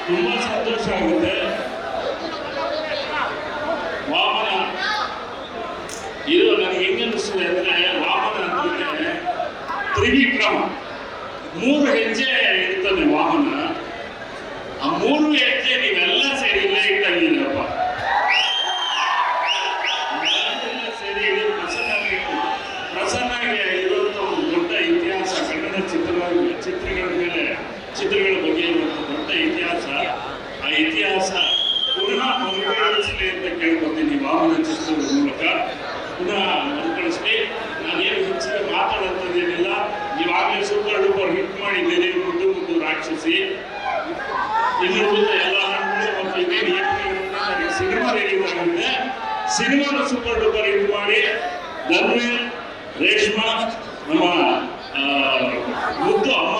ತುಂಬಾ ಸಂತೋಷ ಆಗುತ್ತೆ. ವಾಮನ ಇದು ನನಗೆ ಹೆಂಗೆ ಅನಿಸ್ತದೆ ಅಂದ್ರೆ, ವಾಮನ ಅಂತಂದ್ರೆ ತ್ರಿವಿಕ್ರಮ, 3 ಹೆಜ್ಜೆ ಇರ್ತದೆ ವಾಮನ. ಆ 3 ಹೆಜ್ಜೆ ನೀವೆಲ್ಲ ಸೇರಿ ಇಲ್ಲೇ ಇಟ್ಟಂಗಿಲ್ಲಪ್ಪ, ಸೇರಿ ಪ್ರಸನ್ನಾಗಿ ಇರುವಂತ ಒಂದು ದೊಡ್ಡ ಇತಿಹಾಸ. ಕನ್ನಡ ಚಿತ್ರಗಳ ಬಗ್ಗೆ ಇರುವಂತ ದೊಡ್ಡ ಇತಿಹಾಸ. ಆ ಇತಿಹಾಸ ಪುನಃ ಮರುಕಳಿಸಲಿ ಅಂತ ಕೇಳ್ಕೊತೀನಿ. ವಾಮನ ಚಿತ್ರದ ಮೂಲಕ ಪುನಃ ಮರುಕಳಿಸಲಿ. ನಾನೇನು ಹೆಚ್ಚಿಗೆ ಮಾತಾಡೋಂಥದ್ದೇನಿಲ್ಲ. ನೀವಾಗಲೇ ಸೂಪರ್ ಡೂಪರ್ ಹಿಟ್ ಮಾಡಿದ್ದೀರಿ. ಮುದ್ದು ಮುದ್ದು ರಾಕ್ಷಸಿ, ಇನ್ನುಳಿದ ಎಲ್ಲ ಹಾಡುಗಳು ಮತ್ತು ಇದೇನು ಸಿನಿಮಾ ರಿಲೀಸ್ ಆಗಿದೆ. ಸಿನಿಮಾನ ಸೂಪರ್ ಡೂಪರ್ ಹಿಟ್ ಮಾಡಿ ಧನ್ವೀರ್, ರೇಷ್ಮಾ, ನಮ್ಮ ಮುದ್ದು ಅಮ್ಮ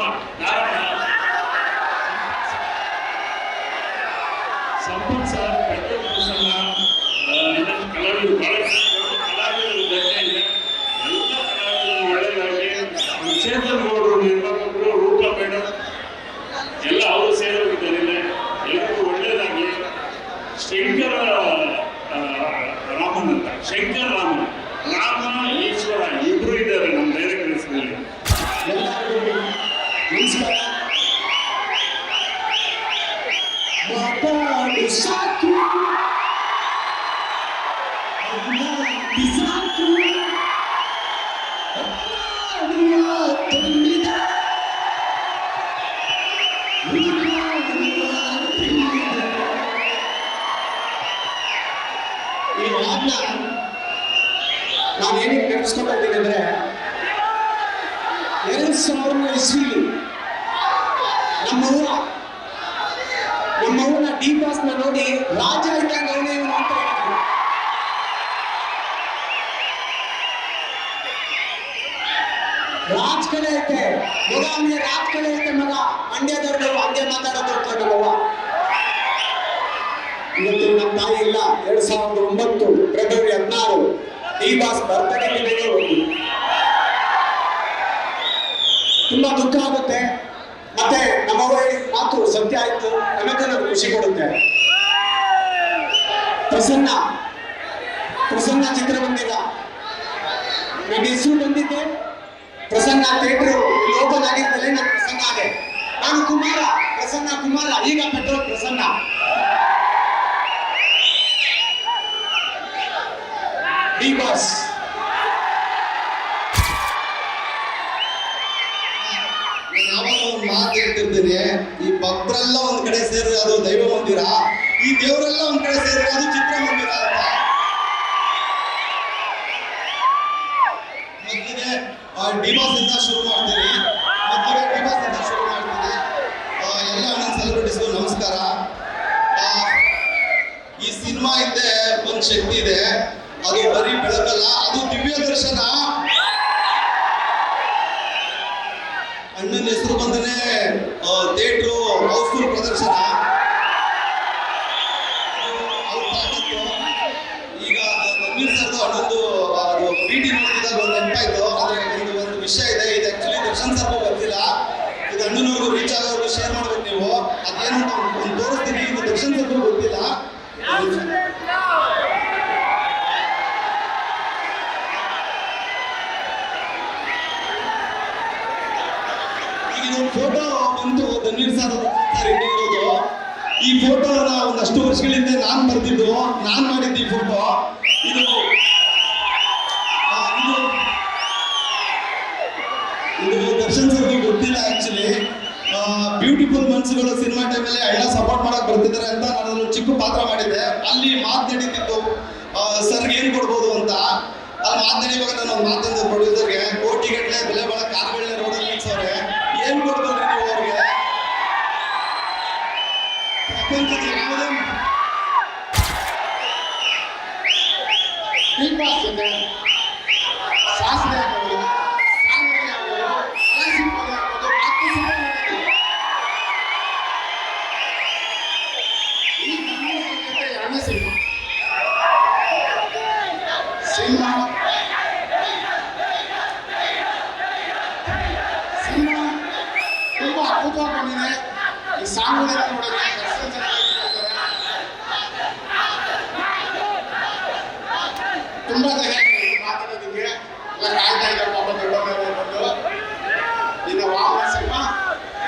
ಸಂಪತ್ ಸರ್, ಪೆಟ್ರೋಲ್ ಪ್ರಸನ್ನ, ಕಲಾವಿದರು ಬಹಳಷ್ಟು ಕಲಾವಿದರು ಧನ್ಯ ಇದೆ. ಎಲ್ಲ ಕಲಾವಿದರು ಒಳ್ಳೆಯದಾಗಿ, ಚೇತನ್ ಗೌಡರು ನಿರ್ಮಾಪಕರು, ರೂಪಾ ಮೇಡಮ್ ಎಲ್ಲ ಅವರು ಸೇರೋಗಿದ್ದಾರೆ. ಎಲ್ಲರಿಗೂ ಒಳ್ಳೆಯದಾಗಿ. ಶಂಕರ ರಾಮನ್ ಅಂತ, ಶಂಕರ್ ರಾಮನ್, ರಾಮ ಈಶ್ವರ ಇಬ್ರು ಇದ್ದಾರೆ ನಮ್ಮ ಡೈರೆಕ್ಟ್ ಹೆಸರಲ್ಲಿ. ಎಲ್ಲರಿಗೂ ನಮಸ್ಕಾರ. ಸಾಕು ನಾನೇನಿಗೆ ನೆನೆಸ್ಕೊಳ್ತೀನಿ ಅಂದ್ರೆ, 2000 ಇಸ್ವಿಲಿ ನಮ್ಮವ್ವನ ಡಿ ಬಾಸ್ನ ನೋಡಿ ರಾಜ ಇದ್ದಂಗೆ ಅವನೇ ಇವನು ಅಂತ ಹೇಳಿದ್ರು. ರಾಜ್ ಕಡೆ ಐತೆ ಮಗ, ಅವನಿಗೆ ರಾಜ್ ಕಡೆ ಐತೆ ಮಗ. ಮಂಡ್ಯದವ್ರು ಹಂಗೆ ಮಾತಾಡೋದು ನಮ್ಮವ್ವ. ಇವತ್ತು ನಮ್ಮ ತಾಯಿ ಇಲ್ಲ. 2009 ಫೆಬ್ರವರಿ 16 ಡಿ ಬಾಸ್ ಬರ್ತಡೇ ಹೋಗಿ ತುಂಬಾ ದುಃಖ ಆಗುತ್ತೆ. ಮತ್ತೆ ನಮ್ಮವ್ವ ಮಾತು ಸತ್ಯ ಆಯ್ತು, ನಮಗೆ ನಮ್ಗೆ ಖುಷಿ ಕೊಡುತ್ತೆ. ಪ್ರಸನ್ನ ಚಿತ್ರ ಬಂದಿಲ್ಲ, ನನ್ನ ಹೆಸರು ಬಂದಿದ್ದೆ ಪ್ರಸನ್ನ ಥಿಯೇಟರ್ ಓಪನ್ ಆಗಿದ್ದಲ್ಲಿ ನಾನು ಪ್ರಸನ್ನ ಆದೆ. ನಾನು ಕುಮಾರ, ಪ್ರಸನ್ನ ಕುಮಾರ, ಈಗ ಪೆಟ್ರೋಲ್ ಪ್ರಸನ್ನ. ಡಿ ಬಾಸ್ ಯಾವಾಗ ಒಂದು ಮಾತು ಹೇಳ್ತಿರ್ತೇನೆ, ಈ ಭಕ್ತರೆಲ್ಲ ಒಂದ್ ಕಡೆ ಸೇರಿದ್ರೆ ಅದು ದೈವ ಮಂದಿರ, ಈ ದೇವರೆಲ್ಲ ಒಂದ್ ಕಡೆ ಸೇರಿದ್ರೆ ಅದು ಚಿತ್ರ ಮಂದಿರ ಅಂತ. ಮೊದಲಿಗೆ ಡಿಬಾಸ್ ಇಂದ ಶುರು ಮಾಡ್ತೀನಿ. ಎಲ್ಲ ನನ್ನ ಸೆಲೆಬ್ರಿಟೀಸ್ಗೂ ನಮಸ್ಕಾರ. ಈ ಸಿನಿಮಾ ಹಿಂದೆ ಒಂದ್ ಶಕ್ತಿ ಇದೆ, ಅದು ಬರೀ ಬೆಳಕಲ್ಲ, ಅದು ದಿವ್ಯ ದರ್ಶನ. ಅಣ್ಣನ ಹೆಸರು ಬಂದನೆ ಥಿಯೇಟ್ರು ಹೌಸ್ಫುಲ್ ಪ್ರದರ್ಶನ. ಈಗ ರಣವೀರ್ ಸರ್ದು ಅಣ್ಣಂದು ಅದು ಭೇಟಿ ನೋಡಿದಾಗ ಒಂದು ನೆನಪಾಯ್ತು. ಆದ್ರೆ ಒಂದು ವಿಷಯ ಇದೆ, ಇದು ಆಕ್ಚುಲಿ ದರ್ಶನ್ ಸರ್ಗೂ ಗೊತ್ತಿಲ್ಲ. ಇದು ಅಣ್ಣನವ್ರಿಗೂ ರೀಚ್ ಆಗೋರ್ಗು ಶೇರ್ ಮಾಡ್ಬೇಕು ನೀವು. ಅದೇನು ಒಂದು ತೋರಿಸ್ತೀನಿ, ಇದು ದರ್ಶನ್ ಸರ್ಗೂ ಗೊತ್ತಿಲ್ಲ. ಫೋಟೋ ಬಂತು ಧನ್ವೀರ್ ಸರ್ ಇರೋದು. ಈ ಫೋಟೋನ ಒಂದಷ್ಟು ವರ್ಷಗಳಿಂದ ನಾನು ಬರ್ತಿದ್ದು, ನಾನು ಮಾಡಿದ್ದು ಈ ಫೋಟೋ. ಇದು ದರ್ಶನ್ ಸರ್ಗೆ ಗೊತ್ತಿಲ್ಲ ಆಕ್ಚುಲಿ. ಬ್ಯೂಟಿಫುಲ್ ಮನ್ಸುಗಳು ಸಿನಿಮಾ ಟೈಮಲ್ಲಿ ಅಣ್ಣ ಸಪೋರ್ಟ್ ಮಾಡಕ್ ಬರ್ತಿದ್ದಾರೆ ಅಂತ ನಾನು ಅದ್ರಲ್ಲಿ ಚಿಕ್ಕ ಪಾತ್ರ ಮಾಡಿದ್ದೆ. ಅಲ್ಲಿ ಮಾತು ನಡೀತಿತ್ತು ಸರ್ಗೆ ಏನ್ ಕೊಡ್ಬೋದು ಅಂತ. ಅಲ್ಲಿ ಮಾತು ನಡೀವಾಗ ನಾನು ಒಂದು ಮಾತಂದು ಪ್ರೊಡ್ಯೂಸರ್ಗೆ, ಕೋಟಿಗಟ್ಟಲೆ ಬೆಲೆ ಬಾಳೋ ಕಾರ್ಗಳನ್ನ ರೋಡಲ್ಲಿ ನಿಲ್ಸವ್ರೆ, ಏನ್ ಕೊಡ್ಬೋದ್ರಿ ನೀವು ಅವ್ರಿಗೆ? ಪ್ರಪಂಚದ ಯಾವುದೇ ಬಿಗ್ ಬಾಸ್ ಇದೆ, ಶಾಸ್ತ್ರಿ ಆಗ್ಬೋದು, ಕಾಂಗ್ರೆಸ್ ಆಗ್ಬೋದು, ಕಲಾ ಸಿನಿಮಾ ಆಗ್ಬೋದು, ಮಾತು ಸಿನಿಮಾ ಆಗ್ಬೋದು. ಈ ನಮ್ಮ ಜೊತೆ ಎರಡನೇ ಸಿನಿಮಾ ಸಿನಿಮಾ ತುಂಬಾ ಅದ್ಭುತವಾಗಿ ಬಂದಿದೆ. ಈ ಸಾಂಗ್ಗಳೆಲ್ಲ ನೋಡಿದ್ರೆ ದರ್ಶನ್ ಸರ್ ತುಂಬಾ ಮಾತಾಡೋದಕ್ಕೆ ಎಲ್ಲ ಕಾಯ್ತಾ ಇದ್ದಾರೆ ಪಾಪ ದೊಡ್ಡವರು ಬಂದು. ಇನ್ನು ವಾಮನ ಸಿನಿಮಾ,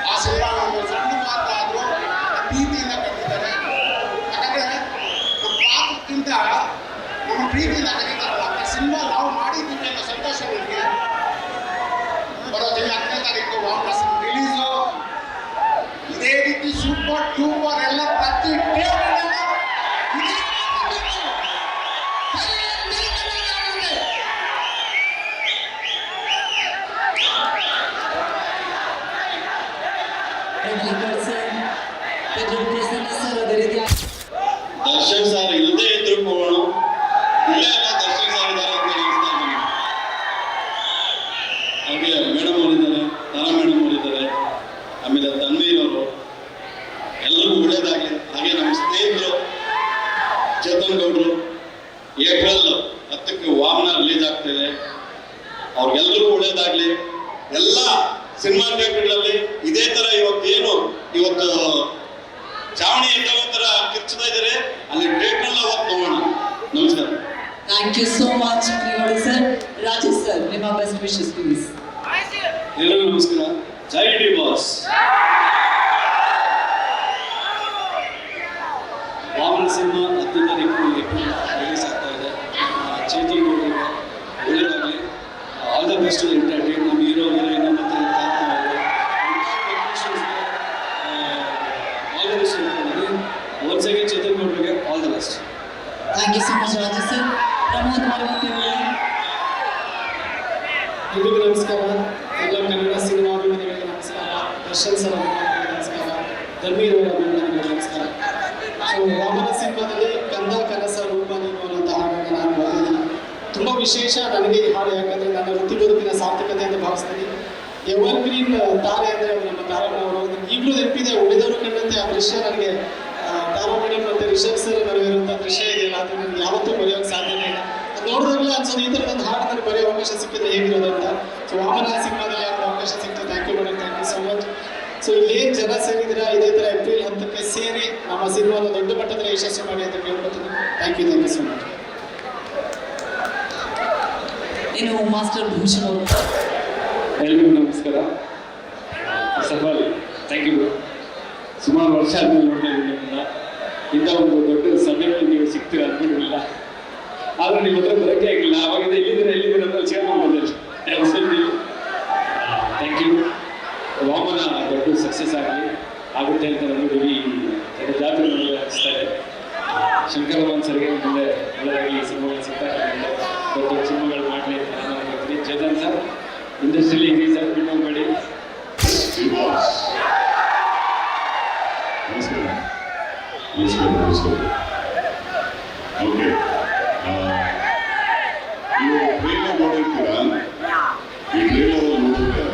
ಆ ಸಿನಿಮಾ ಒಂದು ಸಣ್ಣ ಮಾತು ಆದ್ರೂ ಪ್ರೀತಿಯಿಂದ ಕಟ್ಟಿದ್ದಾರೆ. ಯಾಕಂದ್ರೆ ನಮ್ಮ ಪಾತ್ರಕ್ಕಿಂತ ನಮ್ಮ ಪ್ರೀತಿಯಿಂದ ಕರೀತಾರಲ್ಲ ಅಂತ ಸಿನಿಮಾ ನಾವು ಮಾಡಿದ್ದೀವಿ ಅನ್ನೋ ಸಂತೋಷ ನನಗೆ. ಬರೋ ದಿನ 10ನೇ ತಾರೀಕು ವಾಮನ ಸಿನಿಮಾ ರಿಲೀಸು. ಇದೇ ರೀತಿ ಸೂಪರ್ ಟೂಪರ್ ಎಲ್ಲ ಪ್ರತಿ ದರ್ಶನ್ ಸರ್ ಇಲ್ಲದೆ ಇದ್ರು ಹೋಗೋಣ, ಇಲ್ಲೇ ಎಲ್ಲ ದರ್ಶನ್ ಸರ್ ಇದ್ದಾರೆ ಅಂತ ಅನಿಸ್ತಾ ನನಗೆ. ಹಾಗೆ ಮೇಡಮ್ ಅವರಿದ್ದಾರೆ, ತಾರಾ ಮೇಡಮ್ ಅವರಿದ್ದಾರೆ, ಆಮೇಲೆ ತನ್ವೀರವರು, ಎಲ್ಲರಿಗೂ ಒಳ್ಳೇದಾಗಲಿ. ಹಾಗೆ ನಮ್ಮ ಸ್ನೇಹಿತರು ಚೇತನ್ ಗೌಡ್ರು, ಏಪ್ರಿಲ್ 10ಕ್ಕೆ ವಾಮನ ರಿಲೀಸ್ ಆಗ್ತಿದೆ, ಅವ್ರಿಗೆಲ್ಲರಿಗೂ ಒಳ್ಳೇದಾಗ್ಲಿ. ಎಲ್ಲ ಸಿನಿಮಾ ಥಿಯೇಟರ್ಗಳಲ್ಲಿ ಇದೇ ತರ ಇವತ್ತು ಚಾವಣಿ ಎತ್ತೋ ತರ ಕಿರ್ಚ್ತಾ ಇದ್ದಾರೆ, ಅಲ್ಲಿ ಥಿಯೇಟರ್ನ ಹೋಗಿ ನೋಡೋಣ. ನಮಸ್ಕಾರ. Thank you so much, Priyodi sir. Rajesh sir, give our best wishes, please. ಎಲ್ಲರಿಗೂ ನಮಸ್ಕಾರ. ಜೈ ಡಿ ಬಾಸ್. ವಾಮನ ಸಿನಿಮಾ 10ನೇ ತಾರೀಕು ಏಪ್ರಿಲ್ ರಿಲೀಸ್ ಆಗ್ತಾ ಇದೆ. ಚೇತನ್ ಗೌಡ್ರಿಗೆ ಒಳ್ಳೆಯದಾಗಲಿ. All the best entertain. ನಮ್ಮ ಹೀರೋ ಹೀರೋಯಿನ್ ಮತ್ತು all the best entertain. Once again Chetan ಗೌಡ್ರಿಗೆ all the best. Thank you so much, Rajesh sir. Pramod Marwati ಅವರೇ. ಎಲ್ರಿಗೂ ನಮಸ್ಕಾರ. ಎಲ್ಲ ಕನ್ನಡ ಸಿನಿಮಾ ಅಭಿಮಾನಿಗಳಿಗೆ ನಮಸ್ಕಾರ. ದರ್ಶನ್ ಸರ್ ಅಭಿಮಾನಿಗಳಿಗೆ ನಮಸ್ಕಾರ. ಧರ್ಮೀರ್ ಅವರ ಅಭಿಮಾನಿಗಳಿಗೆ ನಮಸ್ಕಾರ. ಸೊ ವಾಮನ ಸಿನಿಮಾದಲ್ಲಿ ಕಂದ ಕನಸ ರೂಪ ನೀನು ಅನ್ನೋಂಥ ಹಾಡನ್ನು ನಾನು ಓದಿದ್ದೀನಿ. ತುಂಬ ವಿಶೇಷ ನನಗೆ ಈ ಹಾಡು, ಯಾಕಂದರೆ ನನ್ನ ವೃತ್ತಿ ಬದುಕಿನ ಸಾರ್ಥಕತೆ ಅಂತ ಭಾವಿಸ್ತೀನಿ. ಎವರ್ ಗ್ರೀನ್ ತಾರೆ ಅಂದರೆ ನಮ್ಮ ತಾರಾ ಮೇಡಮ್ ಅವರು ಈಗಲೂ ನೆನಪಿದೆ. ಉಳಿದವರು ಕಂಡಂತೆ ಆ ದೃಶ್ಯ ನನಗೆ ತಾರಾ ಮೇಡಮ್ ಮತ್ತು ರಿಷಬ್ ಸರ್ ನಡುವೆ ಇರುವಂಥ ದೃಶ್ಯ ಇದೆಯಲ್ಲ, ಅದು ನನಗೆ ಯಾವತ್ತೂ ಬರೆಯೋಕ್ಕೆ ಸಾಧ್ಯನೇ ಇಲ್ಲ. ನೋಡಿದಾಗಲೇ ಅನ್ಸೋದು ಈ ಥರದೊಂದು ಹಾಡು ನನಗೆ ಬರೆಯೋ ಅವಕಾಶ ಸಿಕ್ಕಿದ್ರೆ ಹೇಗಿರೋದು ಅಂತ. ಸೊ ವಾಮನ ಸಿನಿಮಾದಲ್ಲಿ ಯಾಕೆ ಅವಕಾಶ ಸಿಕ್ತು. Thank you madam, thank you so much. So ಇಲ್ಲೇನು ಜನ ಸೇರಿದಿರ, ಇದೇ ಥರ ಏಪ್ರಿಲ್ 10ಕ್ಕೆ ಸೇರಿ ನಮ್ಮ ಸಿನಿಮಾನ ದೊಡ್ಡ ಮಟ್ಟದಲ್ಲಿ ಯಶಸ್ವಿ ಮಾಡಿ ಅಂತ ಕೇಳ್ಕೊತೀನಿ. Thank you so much. ಇನ್ನು ಮಾಸ್ಟರ್ ಭೂಷಣ್ ಅವರು. ಎಲ್ರಿಗೂ ನಮಸ್ಕಾರ. First of all thank you. ಸುಮಾರು ವರ್ಷ ಆದ್ಮೇಲೆ ನೋಡ್ತಾ ಇದ್ದೀನಿ ನಿಮ್ಮನ್ನ. ಇಂಥ ಒಂದು ದೊಡ್ಡ ಸಭೆಯಲ್ಲಿ ನೀವು ಸಿಗ್ತೀರ ಅಂದ್ಕೊಂಡಿಲ್ಲ, ಆದ್ರೆ ನಿಮ್ಮ ಹತ್ರ ಬರೋಕ್ಕೆ ಆಗಿಲ್ಲ. ಅವಾಗಿಂದ ಎಲ್ಲಿದ್ದೀರ ಅಂತ ಸೇರ್ಕೊಂಡು ಥ್ಯಾಂಕ್ ಯು. ವಾಮನ ದೊಡ್ಡ ಸಕ್ಸಸ್ ಆಗಲಿ ಆಗುತ್ತೆ ಅಂತ ನಮಗೆ ಜಾತ್ರೆ ಅನಿಸ್ತಾ ಇದೆ. ಶಂಕರಮೋಹನ್ ಸರ್ಗೆ ಮುಂದೆ ಒಳ್ಳೆದಾಗಲಿ, ಸಿನಿಮಾಗಳು ಸಿಗ್ತಾ ಇದ್ದಾರೆ, ದೊಡ್ಡ ಸಿನಿಮಾಗಳು ಮಾಡಲಿ ಅಂತ ನಾನು ಹೇಳ್ತೀನಿ. ಚೇತನ್ ಸರ್ ಇಂಡಸ್ಟ್ರಿಯಲ್ಲಿ ಇದೆ ಸರ್, ಬಿಟ್ಟು ಹೋಗಬೇಡಿ. ನಮಸ್ಕಾರ. ಓಕೆ, ನೀವು ಟ್ರೈಲರ್ ನೋಡಿರ್ತೀರಾ. ಈ ಟ್ರೈಲರ್ ನೋಡಿದ್ರೆ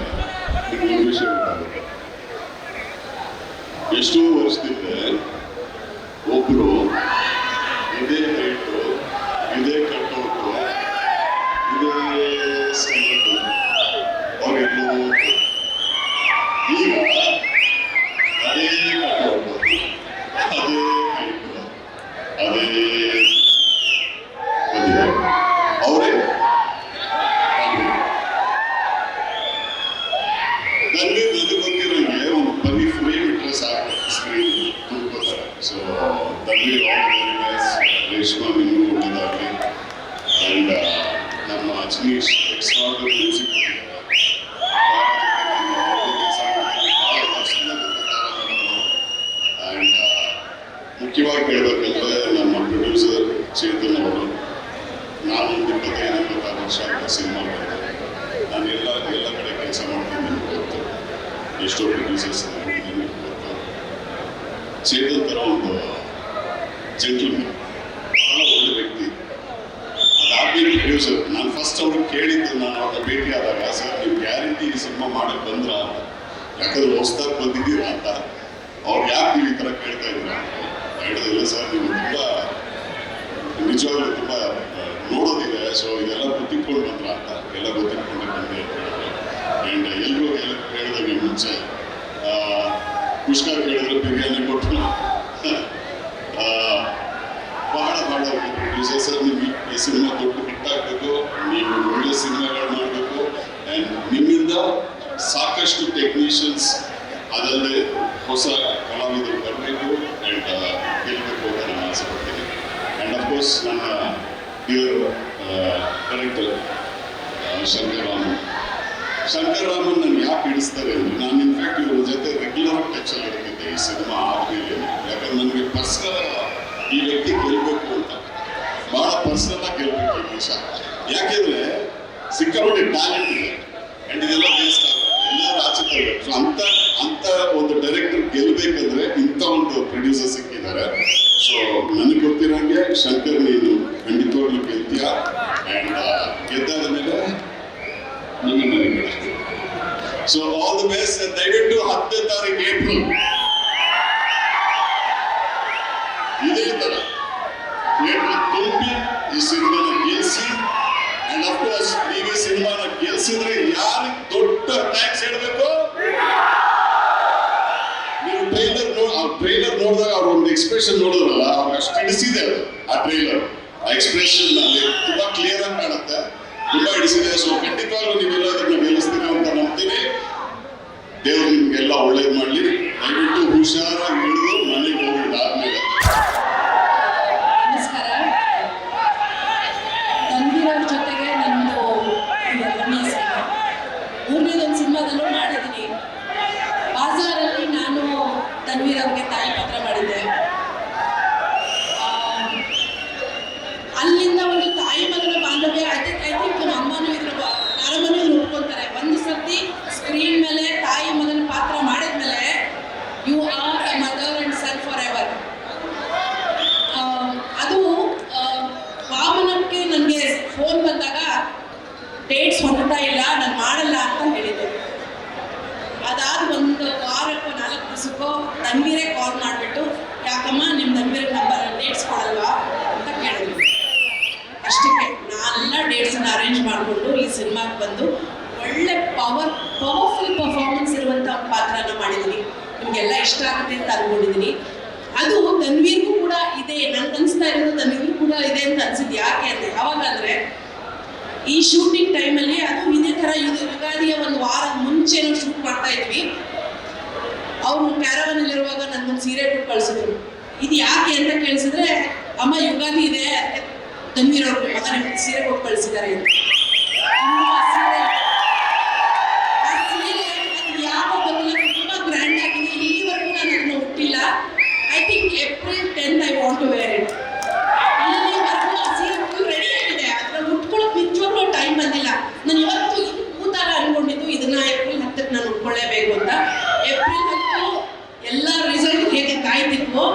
ನಿಮ್ಗೆ ಒಂದು ವಿಷಯ ಗೊತ್ತಾಗುತ್ತೆ. ಎಷ್ಟೋ ವರ್ಷದಿಂದ ಒಬ್ರು ಇದೇ ಹೈಟು, ಇದೇ ಕಟ್ಟೌಟು, ಇದೇ ಸಂಗೀತ ಅವ್ರಿಗೆಲ್ಲವೂ ಈಗ ಅದೇ ಕಟ್ಟೌಟು, ಅದೇ ಹೈಟು, ಅದೇ ಅವರೇ ನನಗೆ ಗೊತ್ತಿರೋಂಗೆ ಒಂದು ಬನ್ನಿ ಫ್ರೇಮ್ ಇಟ್ಟರೆ ಸಾಕು, ಸ್ಕ್ರೀನ್ ತುಂಬ್ಕೋತಾರೆ. ಸೊ ದಲ್ಲಿ ಆಲ್ ವೆರಿ ನೈಸ್. ರೇಷ್ಮಾ ನಿಮಗೂ ಒಳ್ಳೆಯದಾಗಲಿ. ಆ್ಯಂಡ್ ನಮ್ಮ ಅಜ್ನೀಶ್ ಎಕ್ಸ್ಟ್ರಾರ್ಡನರಿ ಮ್ಯೂಸಿಕ್ ಎಷ್ಟೋ ಪ್ರೊಡ್ಯೂಸರ್ಸ್ ಚೇತನ್ ಥರ ಒಂದು ಜೆಂಟಲ್ಮನ್, ಬಹಳ ಒಳ್ಳೆ ವ್ಯಕ್ತಿ. ಅದಾದ್ಮೇಲೆ ಪ್ರೊಡ್ಯೂಸರ್, ನಾನು ಫಸ್ಟ್ ಅವ್ರಿಗೆ ಕೇಳಿದ್ದು, ನಾನು ಅವ್ರನ್ನ ಭೇಟಿ ಆದಾಗ, ಸರ್ ನೀವು ಗ್ಯಾರಂಟಿ ಈ ಸಿನಿಮಾ ಮಾಡಕ್ಕೆ ಬಂದ್ರ ಅಂತ, ಯಾಕಂದ್ರೆ ಹೊಸ್ದಾಗಿ ಬಂದಿದ್ದೀರಾ ಅಂತ. ಅವ್ರು ಯಾಕೆ ನೀವು ಈ ಥರ ಕೇಳ್ತಾ ಇದ್ದೀರಾ ಅಂತ ಹೇಳಿದಿಲ್ಲ. ಸರ್ ನೀವು ತುಂಬ ನಿಜವಾಗ್ಲೂ ತುಂಬ ನೋಡೋದಿದೆ, ಸೊ ಇದೆಲ್ಲ ಗೊತ್ತಿಟ್ಕೊಂಡು ಬಂದ್ರ ಅಂತ. ಎಲ್ಲ ಗೊತ್ತಿಟ್ಕೊಂಡೆ ಬಂದೆ ಅಂತ ಹೇಳಿದ್ರು. ಆ್ಯಂಡ್ ಎಲ್ಲರೂ ಹೇಳಿದಾಗ ಮುಂಚೆ ಪುಷ್ಕರ್ ಕೇಳಿದ್ರೆ ಬಿರಿಯಾನಿ ಕೊಟ್ಟು ಬಹಳ ಪ್ರೊಡ್ಯೂಸರ್ ಸರ್, ನೀವು ಈ ಸಿನಿಮಾ ದೊಡ್ಡ ಹಿಟ್ಟಾಗಬೇಕು, ನೀವು ಒಳ್ಳೆ ಸಿನಿಮಾಗಳು ಮಾಡಬೇಕು, ಆ್ಯಂಡ್ ನಿಮ್ಮಿಂದ ಸಾಕಷ್ಟು ಟೆಕ್ನಿಷಿಯನ್ಸ್ ಅದಲ್ಲದೆ ಹೊಸ ಕಲಾವಿದರು ಬರಬೇಕು ಆ್ಯಂಡ್ ಗೆಲ್ಲಬೇಕು ಅಂತ ನಾನು ಆಸೆ ಪಡ್ತೀನಿ. ಆ್ಯಂಡ್ ಅಫ್ಕೋರ್ಸ್ ನನ್ನ ಡಿಯರ್ ಡೈರೆಕ್ಟರ್ ಶಂಕರ್ ರಾಮನ್ ನನಗೆ ಯಾಕೆ ಹಿಡಿಸ್ತಾರೆ ಅಂದರೆ, ನಾನು ಇನ್ಫ್ಯಾಕ್ಟ್ ಇವ್ರ ಜೊತೆ ರೆಗ್ಯುಲರ್ ಟಚಲ್ಲಿ ಇರ್ತಿದ್ದೆ ಈ ಸಿನಿಮಾ ಆದಮೇಲೆ. ಯಾಕಂದ್ರೆ ನನಗೆ ಪರ್ಸನಲ್ ಈ ವ್ಯಕ್ತಿ ಗೆಲ್ಲಬೇಕು ಅಂತ, ಭಾಳ ಪರ್ಸನಲ್ ಆಗಿ ಗೆಲ್ಲಬೇಕು ಈ ವಿಷಯ. ಯಾಕೆಂದ್ರೆ ಸಿಕ್ಕಾಪಟ್ಟೆ ಟ್ಯಾಲೆಂಟ್ ಇದೆ ಆ್ಯಂಡ್ ಇದೆಲ್ಲ ವೇಸ್ಟ್ ಆಗುತ್ತೆ, ಎಲ್ಲರೂ ಆಚೆ ತರಬೇಕು. ಸೊ ಅಂತ ಒಂದು ಡೈರೆಕ್ಟರ್ ಗೆಲ್ಲಬೇಕಂದ್ರೆ ಇಂಥ ಒಂದು ಪ್ರೊಡ್ಯೂಸರ್ ಸಿಕ್ಕಿದ್ದಾರೆ. ಸೊ ನನಗೆ ಗೊತ್ತಿರೋಂಗೆ ಶಂಕರ್ ನೀನು ಖಂಡಿತವಾಗ್ಲೂ ಗೆಲ್ತೀಯ. ಆ್ಯಂಡ್ ಗೆದ್ದಾದ ಮೇಲೆ ನನ್ನ ಮನೆಗೆ. So all the best. ದಯವಿಟ್ಟು 10ನೇ ತಾರೀಕು ಏಪ್ರಿಲ್ ಇದೇ ತರ ಥಿಯೇಟರ್ ತುಂಬಿ ಈ ಸಿನಿಮಾನ ಗೆಲ್ಸಿ. ಅಂಡ್ ಅಫ್ಕೋರ್ಸ್ ನೀವು ಈ ಸಿನಿಮಾನ ಗೆಲ್ಸಿದ್ರೆ ಯಾರಿಗೆ ದೊಡ್ಡ ಟ್ಯಾಕ್ಸ್ ಹೇಳಬೇಕು? ನೀವು ಟ್ರೈಲರ್ ನೋಡಿದಾಗ ಅವ್ರ ಒಂದು ಎಕ್ಸ್ಪ್ರೆಷನ್ ನೋಡಿದ್ರಲ್ಲ, ಅವ್ರಿಗೆ ಅಷ್ಟು ಹಿಡಿಸಿದೆ ಅದು. ಆ ಟ್ರೈಲರ್, ಆ ಎಕ್ಸ್ಪ್ರೆಷನ್ ಅಲ್ಲಿ ತುಂಬಾ ಕ್ಲಿಯರ್ ಆಗಿ ಕಾಣುತ್ತೆ, ತುಂಬಾ ಹಿಡಿಸಿದೆ. ಸೊ ಖಂಡಿತವಾಗ್ಲೂ ನೀವೆಲ್ಲ ಇದನ್ನ ಗೆಲ್ಲಿಸ್ತೀರ ಅಂತ ನಂಬ್ತೀನಿ. ದೇವ್ರು ನಿಮ್ಗೆಲ್ಲ ಒಳ್ಳೇದು ಮಾಡಲಿ. ದಯವಿಟ್ಟು ಹುಷಾರಾಗಿ ಹಿಡಿದು ಮನೆಗೆ ಹೋಗಿ ಆದ್ಮೇಲೆ. ನಮಸ್ಕಾರ. ತಂದಿರೋರ ಜೊತೆಗೆ ನಂದು ಮೂರನೇದೊಂದು ಸಿನಿಮಾದಲ್ಲೂ ಮಾಡಿದ್ದೀನಿ. ಬಾಜಾರಲ್ಲಿ ನಾನು ತನ್ವೀರ್ ಅವ್ರಿಗೆ ತಾಯಿ ಪತ್ರ ಮಾಡಿದ್ದೆ. ಅಲ್ಲಿಂದ ಒಂದು ತಾಯಿ ಮಗನ ಬಾಂಧವ್ಯ ಐ ಥಿಂಕ್ ನಮ್ಮ ಅಮ್ಮನೂ ಇದ್ರ ಅರಮನೆ ನೋಡ್ಕೊಳ್ತಾರೆ. ಒಂದು ಸರ್ತಿ ಸ್ಕ್ರೀನ್ ಮೇಲೆ ತಾಯಿ ಮಗನ ಪಾತ್ರ ಮಾಡಿದ್ಮೇಲೆ you are a mother and son forever. ಅದು ವಾಮನಕ್ಕೆ ನನಗೆ ಫೋನ್ ಬಂದಾಗ ಡೇಟ್ಸ್ ಹೊಂದ್ತಾ ಇಲ್ಲ, ನಾನು ಮಾಡಲ್ಲ ಅಂತ ಹೇಳಿದ್ದೆ. ಅದಾದ ಒಂದು ವಾರಕ್ಕೋ 4 ದಿವಸಕ್ಕೋ ತನ್ವೀರೇ ಕಾಲ್ ಮಾಡಿಬಿಟ್ಟು, ಯಾಕಮ್ಮ ನಿಮ್ಮ ತನ್ವೀರ್ ನಂಬರ್ ಡೇಟ್ಸ್ ಕೊಡಲ್ವಾ ಅಂತ ಕೇಳಿದ್ರು. ಅಷ್ಟಕ್ಕೆ ನಾನೆಲ್ಲ ಡೇಟ್ಸನ್ನು ಅರೇಂಜ್ ಮಾಡಿಕೊಂಡು ಈ ಸಿನಿಮಾಗೆ ಬಂದು ಒಳ್ಳೆ ಪವರ್ಫುಲ್ ಪರ್ಫಾರ್ಮೆನ್ಸ್ ಇರುವಂಥ ಪಾತ್ರನ ಮಾಡಿದ್ದೀನಿ. ನಿಮಗೆಲ್ಲ ಇಷ್ಟ ಆಗುತ್ತೆ ಅಂತ ಅಂದ್ಕೊಂಡಿದ್ದೀನಿ. ಅದು ತನ್ವೀರ್ಗೂ ಕೂಡ ಇದೆ, ನನ್ಗೆ ಅನಿಸ್ತಾ ಇರೋದು ತನ್ವೀರ್ಗೂ ಕೂಡ ಇದೆ ಅಂತ ಅನ್ಸಿದ್ದು. ಯಾಕೆ ಅಂದರೆ ಯಾವಾಗಂದರೆ ಈ ಶೂಟಿಂಗ್ ಟೈಮಲ್ಲಿ ಅದು ಇದೇ ಥರ ಯುಗಾದಿಯ ಒಂದು ವಾರ ಮುಂಚೆನೂ ಶೂಟ್ ಮಾಡ್ತಾ ಇದ್ವಿ. ಅವರು ಕ್ಯಾರವನಲ್ಲಿರುವಾಗ ನನ್ನೊಂದು ಸೀರೆ ಕೊಟ್ಟು ಕಳಿಸಿದ್ರು. ಇದು ಯಾಕೆ ಅಂತ ಕೇಳಿಸಿದ್ರೆ, ಅಮ್ಮ ಯುಗಾದಿ ಇದೆ, ತನ್ವೀರ್ ಅವ್ರ ಮಗ ನಿಮ್ಗೆ ಸೀರೆ ಕೊಟ್ಟು ಕಳಿಸಿದ್ದಾರೆ ಅಂತ. ಯಾವ ಬದಲ ತುಂಬ ಗ್ರ್ಯಾಂಡ್ ಆಗಿದೆ. ಇಲ್ಲಿವರೆಗೂ ನಾನು ಅದನ್ನು ಹುಟ್ಟಿಲ್ಲ. I think April 10 I want to wear it. ಇಲ್ಲಿವರೆಗೂ ಆ ಸೀರೆ ರೆಡಿ ಆಗಿದೆ, ಅದನ್ನ ಉಟ್ಕೊಳ್ಳೋಕೆ ನಿಜವಾಗ್ಲೂ ಟೈಮ್ ಬಂದಿಲ್ಲ. ನಾನು ಇವತ್ತು ಇದು ಕೂತಾಗ ಅನ್ಕೊಂಡಿದ್ದು ಇದನ್ನ ಏಪ್ರಿಲ್ 10ಕ್ಕೆ ನಾನು ಉಟ್ಕೊಳ್ಳೇಬೇಕು ಅಂತ. ಏಪ್ರಿಲ್ 10 ಎಲ್ಲ ರಿಸಲ್ಟ್ ಹೇಗೆ ಕಾಯ್ತಿದ್ವೋ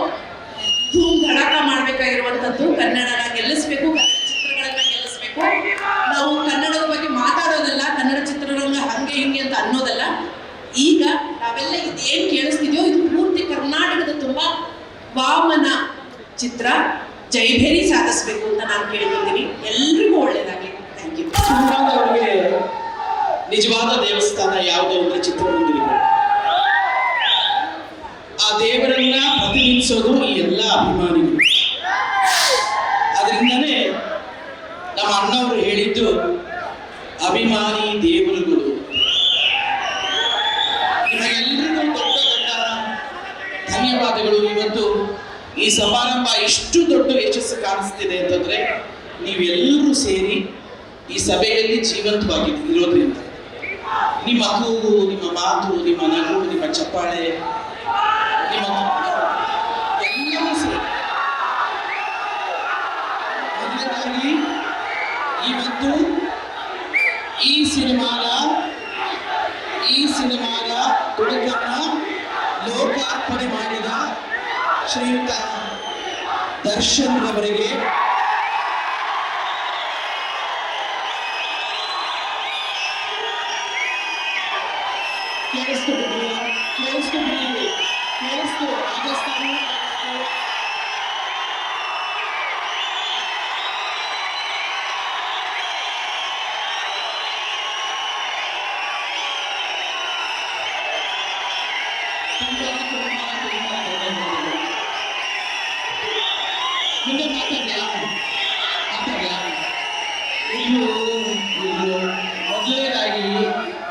ಧೂಮ್ ಧಡಾಕ ಮಾಡಬೇಕಾಗಿರುವಂಥದ್ದು. ಕನ್ನಡನ ಗೆಲ್ಲಿಸ್ಬೇಕು, ಕನ್ನಡ ಚಿತ್ರಗಳನ್ನ ಗೆಲ್ಲಿಸ್ಬೇಕು. ನಾವು ಕನ್ನಡದ ಬಗ್ಗೆ ಮಾತಾಡೋದಲ್ಲ, ಕನ್ನಡ ಚಿತ್ರರಂಗ ಹಂಗೆ ಹಿಂಗೆ ಅಂತ ಅನ್ನೋದಲ್ಲ. ಈಗ ನಾವೆಲ್ಲ ಇದೇನು ಕೇಳಿಸ್ತಿದ್ಯೋ ಇದು ಪೂರ್ತಿ ಕರ್ನಾಟಕದ ತುಂಬ ವಾಮನ ಚಿತ್ರ ಜೈಭೇರಿ ಸಾಧಿಸ್ಬೇಕು ಅಂತ ನಾನು ಕೇಳ್ತಿದ್ದೀನಿ. ಎಲ್ರಿಗೂ ಒಳ್ಳೇದಾಗಲಿ. Thank you. ಶಿವರಾಮ್ ಅವರಿಗೆ ನಿಜವಾದ ದೇವಸ್ಥಾನ ಯಾವುದೋ ಒಂದು ಚಿತ್ರಮಂದಿರಗಳು. ಆ ದೇವರನ್ನ ಪ್ರತಿನಿಧಿಸೋದು ಈ ಎಲ್ಲ ಅಭಿಮಾನಿಗಳು. ಅದರಿಂದನೇ ನಮ್ಮ ಅಣ್ಣವರು ಹೇಳಿದ್ದು ಅಭಿಮಾನಿ ದೇವರುಗಳು. ನಿಮಗೆಲ್ಲರಿಗೂ ದೊಡ್ಡ ದೊಡ್ಡ ಧನ್ಯವಾದಗಳು. ಇವತ್ತು ಈ ಸಮಾರಂಭ ಇಷ್ಟು ದೊಡ್ಡ ಯಶಸ್ಸು ಕಾಣಿಸ್ತಿದೆ ಅಂತಂದ್ರೆ ನೀವೆಲ್ಲರೂ ಸೇರಿ ಈ ಸಭೆಯಲ್ಲಿ ಜೀವಂತವಾಗಿ ಇರೋದ್ರಿಂದ. ನಿಮ್ಮ ಕೂಗು, ನಿಮ್ಮ ಮಾತು, ನಿಮ್ಮ ನಗು, ನಿಮ್ಮ ಚಪ್ಪಾಳೆ, ನಿಮ್ಮ ಎಲ್ಲವೂ ಸೇರಿ ಮೊದಲನೇದಾಗಿ ಇವತ್ತು ಈ ಸಿನಿಮಾದ ಈ ಈ ಸಿನಿಮಾದ ತುಣುಕನ್ನ ಲೋಕಾರ್ಪಣೆ ಮಾಡಿದ ಶ್ರೀಯುತ ದರ್ಶನ್ ಅವರಿಗೆ ಕೇಳಿಸ್ತು ರಾಜಸ್ಥಾನ ಮುಂದೆ ಮಾತಾಡ್ಯಾ ನೀವು ಮೊದಲನೇದಾಗಿ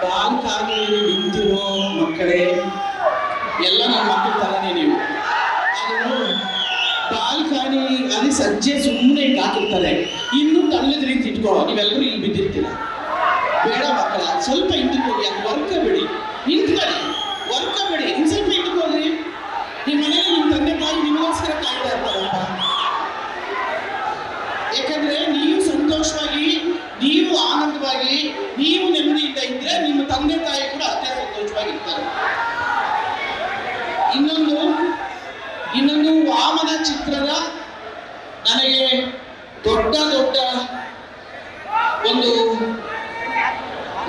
ಬಾಲ್ಕನಿಯಲ್ಲಿ ನಿಂತಿರೋ ಮಕ್ಕಳೇ ಎಲ್ಲ ನನ್ನ ಮಕ್ಕಳ ತರನೇ ನೀವು. ಅದು ಬಾಲ್ಕನಿ ಅಲ್ಲಿ ಸಜ್ಜೆ ಸುಮ್ಮನೆ ಹಾಕಿರ್ತಾರೆ, ಇನ್ನೂ ತಳ್ಳದ ರೀತಿ ಇಟ್ಕೋ, ನೀವೆಲ್ಲರೂ ಇಲ್ಲಿ ಬಿದ್ದಿರ್ತೀರ. ಬೇಡ ಮಕ್ಕಳ, ಸ್ವಲ್ಪ ಹಿಂದಕ್ಕೆ ಹೋಗಿ, ಅದು ವರ್ಕಬೇಡಿ, ನಿಂತ್ಕೊಳ್ಳಿ, ವರ್ಕಬೇಡಿ, ಇನ್ನು ಸ್ವಲ್ಪ ಹಿಂದಕ್ಕೆ ಹೋಗ್ರಿ. ನಿಮ್ಮ ಮನೇಲಿ ನಿಮ್ಮ ತಂದೆ ತಾಯಿ ನಿಮಗೋಸ್ಕರ ಕಾಯ್ತಾ ಇರ್ತಾರಪ್ಪ. ಯಾಕಂದ್ರೆ ನೀವು ಸಂತೋಷವಾಗಿ, ನೀವು ಆನಂದವಾಗಿ, ನೀವು ನೆಮ್ಮದಿಯಿಂದ ಇದ್ರೆ ನಿಮ್ಮ ತಂದೆ ತಾಯಿ ಕೂಡ ಅಷ್ಟೇ ಸಂತೋಷವಾಗಿರ್ತಾರೆ. ಇನ್ನೊಂದು ವಾಮನ ಚಿತ್ರದ ನನಗೆ ದೊಡ್ಡ ಒಂದು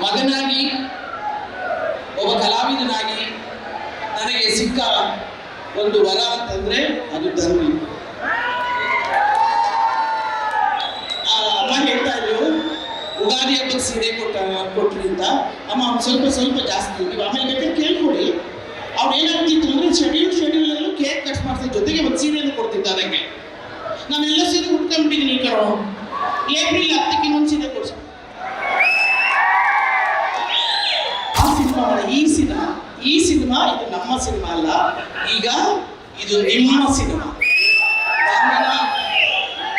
ಮಗನಾಗಿ, ಒಬ್ಬ ಕಲಾವಿದನಾಗಿ ನನಗೆ ಸಿಕ್ಕ ಒಂದು ವರ ಅಂತಂದ್ರೆ ಅದು ಧರ್ಮಿ. ಅಮ್ಮ ಹೇಳ್ತಾ ಇದ್ರು ಉಗಾದಿ ಹಬ್ಬಕ್ಕೆ ಸೀರೆ ಕೊಟ್ರಿ ಅಂತ. ಅಮ್ಮ ಸ್ವಲ್ಪ ಜಾಸ್ತಿ, ನೀವು ಆಮೇಲೆ ಬೇಕಾದ್ರೆ ಕೇಳ್ಕೊಡಿ. ಅವ್ರು ಏನಾಗ್ತಿತ್ತು ಅಂದ್ರೆ ಶೆಡ್ಯೂಲ್ ಎಲ್ಲೂ ಕೇಕ್ ಕಟ್ ಮಾಡ್ತಿದ್ದ ಜೊತೆಗೆ ಒಂದು ಸೀರೆಯನ್ನು ಕೊಡ್ತಿದ್ದ. ಅದಕ್ಕೆ ನಾನೆಲ್ಲ ಸೀರೆ ಉಟ್ಕೊಂಡ್ಬಿಟ್ಟಿದ್ದೀನಿ. ಈ ಕಡೆ ಏಪ್ರಿಲ್ 10ಕ್ಕೆ ಇನ್ನೊಂದು ಸೀರೆ ಕೊಡ್ಸ. ಆ ಸಿನಿಮಾ ಈ ಸಿನಿಮಾ ಇದು ನಮ್ಮ ಸಿನಿಮಾ ಅಲ್ಲ, ಈಗ ಇದು ನಿಮ್ಮ ಸಿನಿಮಾ.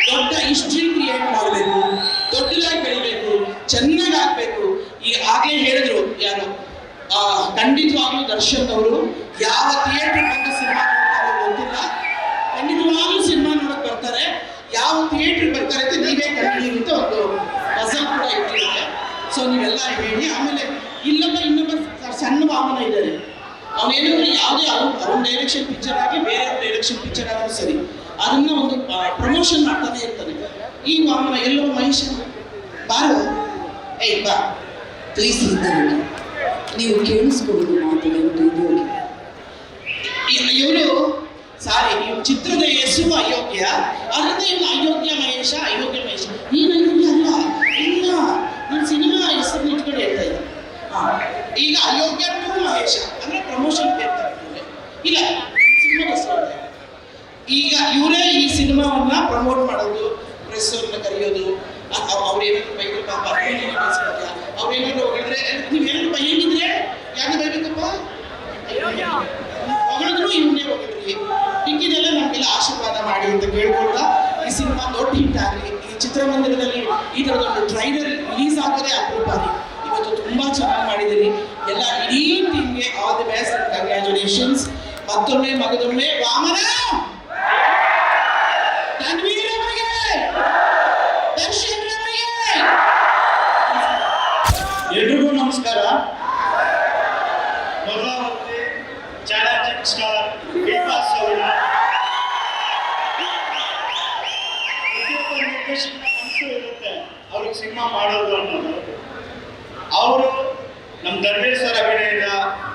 ದೊಡ್ಡ ಹಿಸ್ಟ್ರಿ ಕ್ರಿಯೇಟ್ ಮಾಡಬೇಕು, ದೊಡ್ಡದಾಗಿ ಬೆಳಿಬೇಕು, ಚೆನ್ನಾಗಿ ಆಗ್ಬೇಕು. ಈಗ ಆಗಲೇ ಹೇಳಿದ್ರು ಯಾರು, ಖಂಡಿತವಾಗ್ಲೂ ದರ್ಶನ್ ಅವರು ಯಾವ ಥಿಯೇಟರ್ ಬಂದು ಸಿನಿಮಾ ನೋಡ್ತಾರೋ ಗೊತ್ತಿಲ್ಲ, ಖಂಡಿತವಾಗ್ಲೂ ಸಿನಿಮಾ ನೋಡಕ್ ಬರ್ತಾರೆ. ಯಾವ ಥಿಯೇಟರ್ ಬರ್ತಾರೆ ಅಂತ ನೀವೇ ಕಂಡು ಅಂತ ಒಂದು ಪಜಲ್ ಕೂಡ ಇಟ್ಟಿರುತ್ತೆ. ಸೊ ನೀವೆಲ್ಲ ಹೇಳಿ. ಆಮೇಲೆ ಇನ್ನೊಬ್ಬ ಸಣ್ಣ ವಾಮನ ಇದ್ದಾರೆ. ಅವನೇನಂದ್ರೆ ಯಾವುದೇ ಅವ್ನ ಡೈರೆಕ್ಷನ್ ಪಿಕ್ಚರ್ ಆಗಲಿ, ಬೇರೆ ಡೈರೆಕ್ಷನ್ ಪಿಕ್ಚರ್ ಆದ್ರೂ ಸರಿ, ಅದನ್ನ ಒಂದು ಪ್ರಮೋಷನ್ ಮಾಡ್ತಾನೆ ಇರ್ತಾನೆ. ಈ ವಾಮನ ಎಲ್ಲೋ ಮಹೇಶ ಬಾರು, ಬಾ ಪ್ಲೀಸ್ ನೀವು ಕೇಳಿಸ್ಕೊಳ್ಳೋದು ಮಾತುಗಳು ಇವರು ಸಾರಿ, ನೀವು ಚಿತ್ರದ ಹೆಸರು ಅಯೋಗ್ಯ, ಅದರಿಂದ ಇವನು ಅಯೋಗ್ಯ ಮಹೇಶ. ನೀನು ಅಯೋಗ್ಯ ಅಲ್ಲ, ಇಲ್ಲ, ನಾನು ಸಿನಿಮಾ ಹೆಸರು ಇಟ್ಕೊಂಡು ಹೇಳ್ತಾ ಇದ್ದೆ. ಈಗ ಅಯೋಗ್ಯ ಟು ಮಹೇಶ ಅಂದ್ರೆ ಪ್ರಮೋಷನ್ ಇರ್ತಾರೆ. ಇಲ್ಲ, ಸಿನಿಮಾ ಹೆಸರು. ಈಗ ಇವರೇ ಈ ಸಿನಿಮಾವನ್ನ ಪ್ರಮೋಟ್ ಮಾಡೋದು, ಪ್ರೆಸ್ ಅವ್ರನ್ನ ಕರೆಯೋದು. ಅವ್ರೇನಾದ್ರು ಬೈದ್ರು ಪಾಪ, ಅವ್ರೇನಾದ್ರು ಹೊಗಳಿದ್ರೆ ನೀವೇನಾದ್ರು ಬೈಯಿದ್ರೆ ಯಾಕೆ ಬೈಬೇಕಪ್ಪ, ಹೊಗಳಿದ್ರು ಇವನ್ನೇ ಹೊಗಳಿದ್ರಿ. ಮಿಕ್ಕಿದೆಲ್ಲ ನಮಗೆಲ್ಲ ಆಶೀರ್ವಾದ ಮಾಡಿ ಅಂತ ಕೇಳ್ಕೊಳ್ತಾ ಈ ಸಿನಿಮಾ ದೊಡ್ಡ ಹಿಟ್ ಆಗಲಿ. ಈ ಚಿತ್ರಮಂದಿರದಲ್ಲಿ ಈ ಥರದೊಂದು ಟ್ರೈಲರ್ ರಿಲೀಸ್ ಆಗೋದೇ ಅಪರೂಪ. ಇವತ್ತು ತುಂಬಾ ಚೆನ್ನಾಗಿ ಮಾಡಿದ್ದೀರಿ. ಎಲ್ಲ ಇಡೀ ಟೀಮ್ಗೆ ಆಲ್ ದಿ ಬೆಸ್ಟ್, ಕಂಗ್ರ್ಯಾಚುಲೇಷನ್ಸ್. ಮಗದೊಮ್ಮೆ ವಾಮನ ಎಲ್ರಿಗೂ ನಮಸ್ಕಾರ. ಭದ್ರಾವತಿ ಚಾಲೆಂಜಿಂಗ್ ಸ್ಟಾರ್ ಶ್ರೀನಿವಾಸ್ ಅವರ ನಿರ್ದೇಶನ ಮನಸ್ಸು ಇರುತ್ತೆ ಅವ್ರಿಗೆ ಸಿನಿಮಾ ಮಾಡೋದು ಅನ್ನೋದು. ಅವರು ನಮ್ಮ ಧರ್ಮೇಶ್ ಸರ್ ಅಭಿನಯದ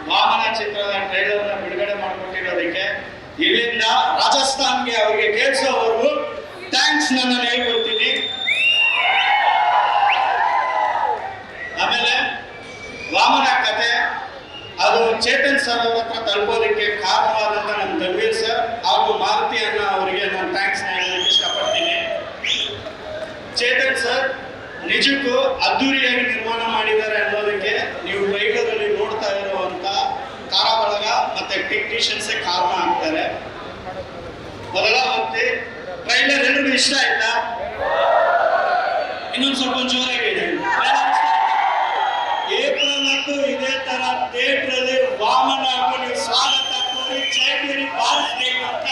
ವಾಮನ ಚಿತ್ರದ ಟ್ರೈಲರ್ನ ಬಿಡುಗಡೆ ಮಾಡಿಕೊಟ್ಟಿರೋದಕ್ಕೆ ಇಲ್ಲಿಂದ ರಾಜಸ್ಥಾನ್ಗೆ ಅವರಿಗೆ ಕೇಳಿಸೋವರೆಗೂ ಥ್ಯಾಂಕ್ಸ್ ನಾನು ಹೇಳ್ಕೊಡ್ತೀನಿ. ಆಮೇಲೆ ವಾಮನ ಕತೆ ಅದು ಚೇತನ್ ಸರ್ ಅವ್ರ ಹತ್ರ ತಲುಪೋದಕ್ಕೆ ಕಾರಣವಾದಂಥ ನಮ್ಮ ಧರ್ಮೇಶ್ ಸರ್ ಹಾಗೂ ಮಾರುತಿ ಅಣ್ಣ ಅವರಿಗೆ ನಾನು ಥ್ಯಾಂಕ್ಸ್ ಹೇಳೋದಕ್ಕೆ ಇಷ್ಟಪಡ್ತೀನಿ. ಚೇತನ್ ಸರ್ ನಿಜಕ್ಕೂ ಅದ್ದೂರಿಯಾಗಿ ನಿರ್ಮಾಣ ಮಾಡಿದ್ದಾರೆ ಅನ್ನೋದಕ್ಕೆ ನೀವು ಟ್ರೈಲರಲ್ಲಿ ನೋಡ್ತಾ ಇರುವಂತ ಕಾರಬಳಗ ಮತ್ತೆ ಟೆಕ್ನಿಷಿಯನ್ಸೇ ಕಾರಣ ಆಗ್ತಾರೆ. ಭದ್ರಾವತಿ ಟ್ರೈಲರ್ ಎಲ್ರಿಗೂ ಇಷ್ಟ ಆಯ್ತಾ? ಇನ್ನೊಂದು ಸ್ವಲ್ಪ ಜೋರಾಗಿ ಹೇಳಿ. ಏಪ್ರಿಲ್ 10 ಇದೇ ತರ ಥಿಯೇಟರ್ ಅಲ್ಲಿ ವಾಮನ ನೀವು ಸ್ವಾಗತ ಕೋರಿ ಚೈತನ್ಯ ಬಾರಿಸಬೇಕು ಅಂತ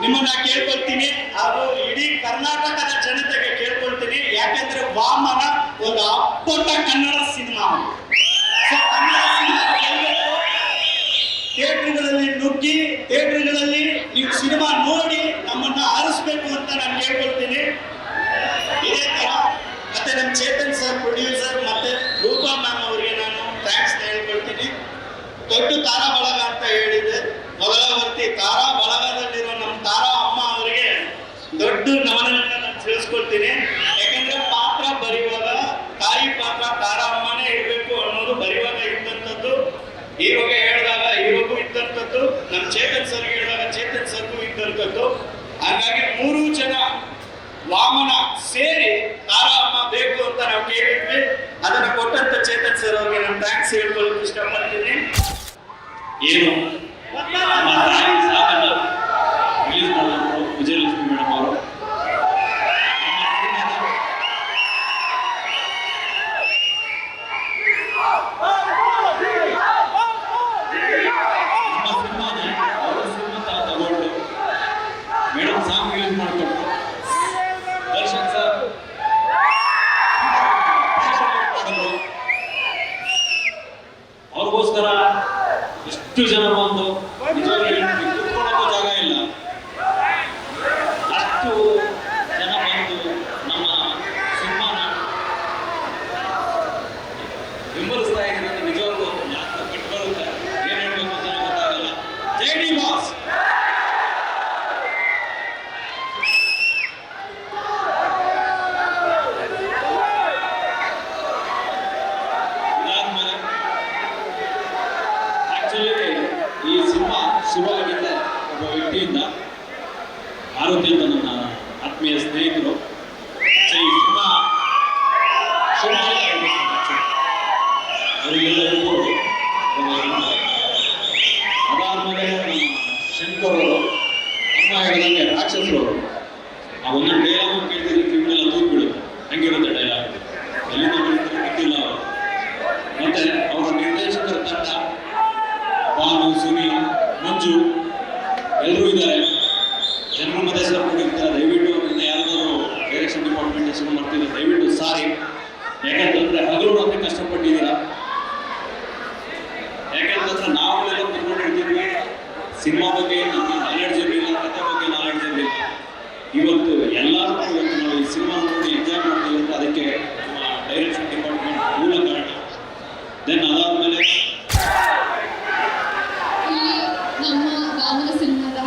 ನಿಮ್ಮನ್ನ ಕೇಳ್ಕೊಳ್ತೀನಿ. ಹಾಗೂ ಇಡೀ ಕರ್ನಾಟಕದ ಜನತೆಗೆ ಕೇಳ್ಕೊಳ್ತೀನಿ. ಯಾಕೆಂದ್ರೆ ವಾಮನ ಒಂದು ಅಪ್ಪಟ ಕನ್ನಡ ಸಿನಿಮಾ. ಕನ್ನಡ ಸಿನಿಮಾ ಥಿಯೇಟರ್ಗಳಲ್ಲಿ ನೀವು ಸಿನಿಮಾ ನೋಡಿ ನಮ್ಮನ್ನ ಆರಿಸ್ಬೇಕು ಅಂತ ನಾನು ಕೇಳ್ಕೊಳ್ತೀನಿ. ಇದೇ ತರ ಮತ್ತೆ ನಮ್ಮ ಚೇತನ್ ಸರ್ ಪ್ರೊಡ್ಯೂಸರ್ ಮತ್ತೆ ರೂಪಾ ಮ್ಯಾಮ್ ಅವರಿಗೆ ನಾನು ಥ್ಯಾಂಕ್ಸ್ ಹೇಳ್ಕೊಳ್ತೀನಿ. ದೊಡ್ಡ ತಾರಾ ಬಳಗ ಅಂತ ಹೇಳಿದೆ, ಮೊದಲ ವರ್ತಿ ತಾರಾ ಬಳಗದಲ್ಲಿರೋ ನಮ್ಮ ತಾರಾ ಅಮ್ಮ ಅವರಿಗೆ ದೊಡ್ಡ ನಮನಗಳನ್ನ ನಾನು ತಿಳಿಸ್ಕೊಳ್ತೀನಿ. ಯಾಕಂದ್ರೆ ಪಾತ್ರ ಬರೆಯುವಾಗ ತಾಯಿ ಪಾತ್ರ ತಾರಾ ಅಮ್ಮನೇ ಇರಬೇಕು ಅನ್ನೋದು ಬರೆಯುವಾಗ ಇದ್ದಂಥದ್ದು, ಇವಾಗ ಹೇಳಿದಾಗ ಇವಾಗೂ ಇದ್ದಂಥದ್ದು, ನಮ್ಮ ಚೇತನ್ ಸರ್ಗೆ ಹೇಳಿದಾಗ ಚೇತನ್ ಸರ್ಗೂ ಇದ್ದಂಥದ್ದು. ಹಾಗಾಗಿ 3 ಜನ ವಾಮನ ಸೇರಿ ತಾರಾ ಅಮ್ಮ ಬೇಕು ಅಂತ ನಾವು ಕೇಳಿದ್ವಿ. ಅದನ್ನ ಕೊಟ್ಟಂತ ಚೇತನ್ ಸರ್ ಅವ್ರಿಗೆ ನಾನು ಥ್ಯಾಂಕ್ಸ್ ಹೇಳ್ಕೊಳ್ಳೋಕೆ ಇಷ್ಟಪಡ್ತೀನಿ. ಏನು ನಮ್ಮ ತಾಯಿ ಸಾಕನ್ನ ರಿಲೀಸ್ ಮಾಡಿದ್ರು ವಿಜಯಲಕ್ಷ್ಮಿ ಮೇಡಮ್ ಅವರು. ನಮ್ಮ ಸಿನಿಮಾನ ಅವರ ಸಿನಿಮಾ ತರ ತಗೊಂಡು ಮೇಡಮ್ ಸಾಂಗ್ ರಿಲೀಸ್ ಮಾಡಿಕೊಟ್ರು. ದರ್ಶನ್ ಸರ್ ಅವ್ರಿಗೋಸ್ಕರ ಎಷ್ಟು ಜನ ಬಂದು ನಿಜವಾಗಿ ಕುತ್ಕೊಳ್ಳೋಕ್ಕೂ ಜಾಗ ಇಲ್ಲ, ಅಷ್ಟು ಜನ ಬಂದು ನಮ್ಮ ಸಿನಿಮಾನ ಬೆಂಬಲಿಸ್ತಾ ಇದ್ದಾರೆ. ನಿಜವಾಗ್ಲೂ ಯಾಕೆ ಬಿಟ್ಟು ಬರುತ್ತೆ, ಏನ್ ಹೇಳ್ಬೇಕು ಅಂತ ಗೊತ್ತಾಗಲ್ಲ. ಜೈ ಡಿ ಬಾಸ್. ಈ ಸಿನಿಮಾ ಶುರುವಾಗಿದ್ದ ಒಬ್ಬ ವ್ಯಕ್ತಿಯಿಂದ, ಆರೋಗ್ಯ ಅಂತ ನನ್ನ ಆತ್ಮೀಯ ಸ್ನೇಹಿತರು. ಈ ಸಿನಿಮಾ ಅವರಿಗೆಲ್ಲರಿಗೂ ಅದಾದ್ಮೇಲೆ ನಮ್ಮ ಶಂಕರ್ ಅವರು ಅಮ್ಮ ಹೇಳಿದಂಗೆ ರಾಕ್ಷಸರು ಅವರು ಆ ಒಂದೊಂದು ಡೈಲಾಗು ಕೇಳಿದ್ರೆ ಕಿವಿನೆಲ್ಲ ತೂತ್ ಬಿಡುತ್ತೆ, ಹಂಗಿರುತ್ತೆ ಡೈಲಾಗ್. ಎಲ್ಲಿಂದ ಬೆಳೀತಾರೆ ಗೊತ್ತಿಲ್ಲ ಅವರು. ಮತ್ತೆ ಅವರ ನಿರ್ದೇಶಕರ ತಂಡ ಭಾನು, ಸುನೀಲ್, ಮಂಜು ಎಲ್ಲರೂ ಇದ್ದಾರೆ. ಜನರು ಮತ್ತೆ ಹೆಸರು ಕೊಟ್ಟಿರ್ತಾರೆ. ದಯವಿಟ್ಟು ಇನ್ನು ಯಾರಾದರೂ ಡೈರೆಕ್ಷನ್ ಡಿಪಾರ್ಟ್ಮೆಂಟ್ ಹೆಸರು ಮಾಡ್ತಿದ್ದಾರೆ, ದಯವಿಟ್ಟು ಸಾರಿ. ಯಾಕಂತಂದ್ರೆ ಹಗಲು ರಾತ್ರಿ ಕಷ್ಟಪಟ್ಟಿದ್ದೀರಾ. ಯಾಕಂತಂದ್ರೆ ನಾವೆಲ್ಲ ತಿಳ್ಕೊಂಡಿರ್ತೀವಿ, ಸಿನಿಮಾ ಬಗ್ಗೆ ನಮಗೆ ನಾಲೆಡ್ಜ್ ಇರಲಿಲ್ಲ, ಕಥೆ ಬಗ್ಗೆ ನಾಲೆಡ್ಜ್ ಇರಲಿಲ್ಲ. ಇವತ್ತು ಎಲ್ಲರೂ ಇವತ್ತು ನಾವು ಈ ಸಿನಿಮಾ ನೋಡಿ ಎಂಜಾಯ್ ಮಾಡ್ತೀವಿ ಅಂದ್ರೆ ಅದಕ್ಕೆ ನಮ್ಮ ಡೈರೆಕ್ಷನ್ ಡಿಪಾರ್ಟ್ಮೆಂಟ್ ಮೂಲ ಕಾರಣ. ದೆನ್ ಅದಾದ್ಮೇಲೆ ನಮ್ಮ ವಾಮನ ಸಿನಿಮಾದ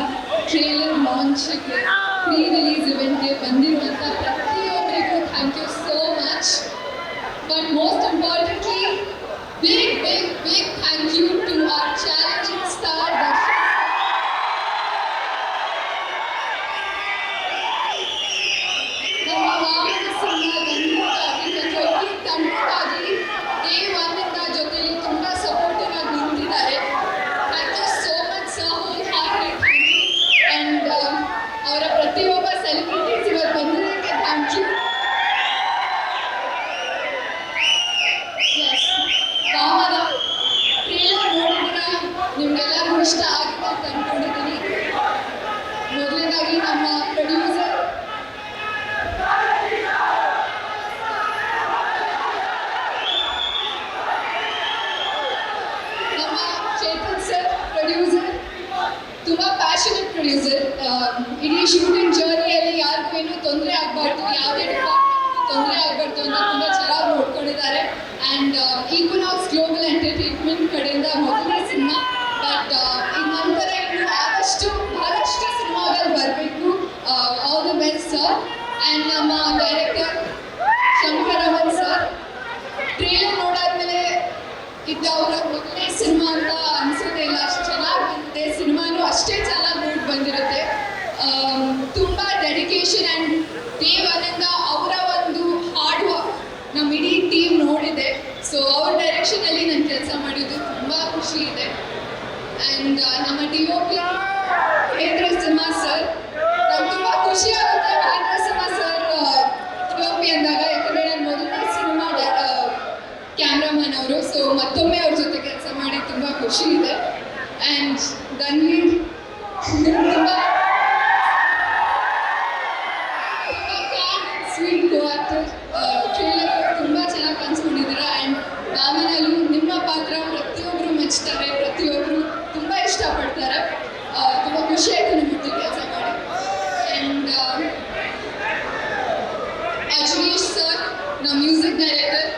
ಟ್ರೇಲರ್ ಲಾಂಚ್ಗೆ ಪ್ರೀ ರಿಲೀಸ್ ಇವೆಂಟ್ಗೆ ಬಂದಿರುವಂಥ ಪ್ರತಿಯೊಬ್ಬರಿಗೂ thank you so much. But most importantly big thank you to our challenging star Darshan. ನಮ್ಮ ವಾಮನ ಸಿನಿಮಾಗಾಗಿ ಪ್ರತಿಯೊಬ್ಬರು ತಂಡಕ್ಕಾಗಿ ಡೇ ಒನ್ನಿಂದ ಜೊತೆಲಿ ತುಂಬ ಸಪೋರ್ಟಿವ್ ಆಗಿ ನಿಂತಿದ್ದಾರೆ. ಅಂಡ್ ಅವರ ಪ್ರತಿಯೊಬ್ಬ ಸೆಲೆಬ್ರಿಟೀಸ್ ಇವತ್ತು ಬಂದಿದ್ದಕ್ಕೆ ಥ್ಯಾಂಕ್ ಯು. ವಾಮನ ಟ್ರೇಲರ್ ನೋಡಿದ್ರೆ ನಿಮ್ಗೆಲ್ಲರಿಗೂ ಇಷ್ಟ ಆಗಿದೆ ಅಂತ ಅಂದ್ಕೊಂಡಿದ್ದೀನಿ. ಮೊದಲನೇದಾಗಿ ನಮ್ಮ ಪ್ರೊಡ್ಯೂಸರ್ ನಮ್ಮ ಚೇತನ್ ಸರ್ ಪ್ರೊಡ್ಯೂಸರ್, ತುಂಬ ಪ್ಯಾಷನೆಟ್ ಪ್ರೊಡ್ಯೂಸರ್. ಇಡೀ ಶೂಟಿಂಗ್ ಜರ್ನಿಯಲ್ಲಿ ಯಾರಿಗೂ ಏನೂ ತೊಂದರೆ ಆಗಬಾರ್ದು, ಯಾವುದೇ ಡಿಪಾರ್ಟ್ಮೆಂಟ್ ತೊಂದರೆ ಆಗಬಾರ್ದು ಅಂತ ತುಂಬ ಚೆನ್ನಾಗಿ ನೋಡ್ಕೊಂಡಿದ್ದಾರೆ. ಆ್ಯಂಡ್ ಈಕ್ವನಾಕ್ಸ್ ಗ್ಲೋಬಲ್ ಎಂಟರ್ಟೈನ್ಮೆಂಟ್ ಕಡೆಯಿಂದ ಮೊದಲನೇ ಸಿನಿಮಾ, ಬಟ್ ಇನ್ನು ನಂತರ ಇನ್ನು ಬಹಳಷ್ಟು ಸಿನಿಮಾಗಳು ಬರಬೇಕು. All the best sir. And ನಮ್ಮ director Shankar Raman sir, trailer ನೋಡಾದ್ಮೇಲೆ ಇದು ಅವರ ಮೊದಲನೇ ಸಿನಿಮಾ ಅಂತ ಅನ್ಸೋದೇ ಇಲ್ಲ, ಅಷ್ಟು ಚೆನ್ನಾಗಿ ಬಂದಿದೆ. ಸಿನಿಮಾನು ಅಷ್ಟೇ ಚೆನ್ನಾಗಿ ಮೂಡ್ ಬಂದಿರುತ್ತೆ. ತುಂಬ ಡೆಡಿಕೇಶನ್ ಆ್ಯಂಡ್ ಡೇ ಒನ್ನಿಂದ ಅವರ ಒಂದು ಹಾರ್ಡ್ ವರ್ಕ್ ನಮ್ಮ ಇಡೀ ಟೀಮ್ ನೋಡಿದೆ. ಸೊ ಅವ್ರ ಡೈರೆಕ್ಷನಲ್ಲಿ ನಾನು ಕೆಲಸ ಮಾಡಿದ್ದು ತುಂಬ ಖುಷಿ ಇದೆ. ಆ್ಯಂಡ್ ನಮ್ಮ DOP ಮಹೇಂದ್ರ ಸಿಂಹ ಸರ್, ನಂಗೆ ತುಂಬ ಖುಷಿ ಆಗುತ್ತೆ ಮಹೇಂದ್ರ ಸಿಂಹ ಸರ್ DOP ಅಂದಾಗ. ಯಾಕಂದರೆ ನನ್ನ ಮೊದಲನೇ ಸಿನಿಮಾ ಕ್ಯಾಮ್ರಾಮನ್ ಅವರು. ಸೊ ಮತ್ತೊಮ್ಮೆ ಅವ್ರ ಜೊತೆ ಕೆಲಸ ಮಾಡಿ ತುಂಬ ಖುಷಿ ಇದೆ. ಆ್ಯಂಡ್ ಧನ್ವೀರ್ ತುಂಬ ಸ್ವೀಟ್ ಗೋ ಆಕ್ಟರ್. ಟ್ರೇಲರ್ ತುಂಬ ಚೆನ್ನಾಗಿ ಕಾಣಿಸ್ಕೊಂಡಿದ್ದೀರಾ. ಆ್ಯಂಡ್ ವಾಮನಲ್ಲೂ ನಿಮ್ಮ ಪಾತ್ರ ಪ್ರತಿಯೊಬ್ಬರು ಮೆಚ್ತಾರೆ, ಪ್ರತಿಯೊಬ್ಬರು ತುಂಬ ಇಷ್ಟಪಡ್ತಾರೆ. ಖುಷಿ ಆಯ್ತು ನಿಮ್ಮ ಜೊತೆ ಕೆಲಸ ಮಾಡಿ. ಆ್ಯಂಡ್ ಅಜನೀಶ್ ಸರ್, ನಮ್ಮ ಮ್ಯೂಸಿಕ್ ಡೈರೆಕ್ಟರ್,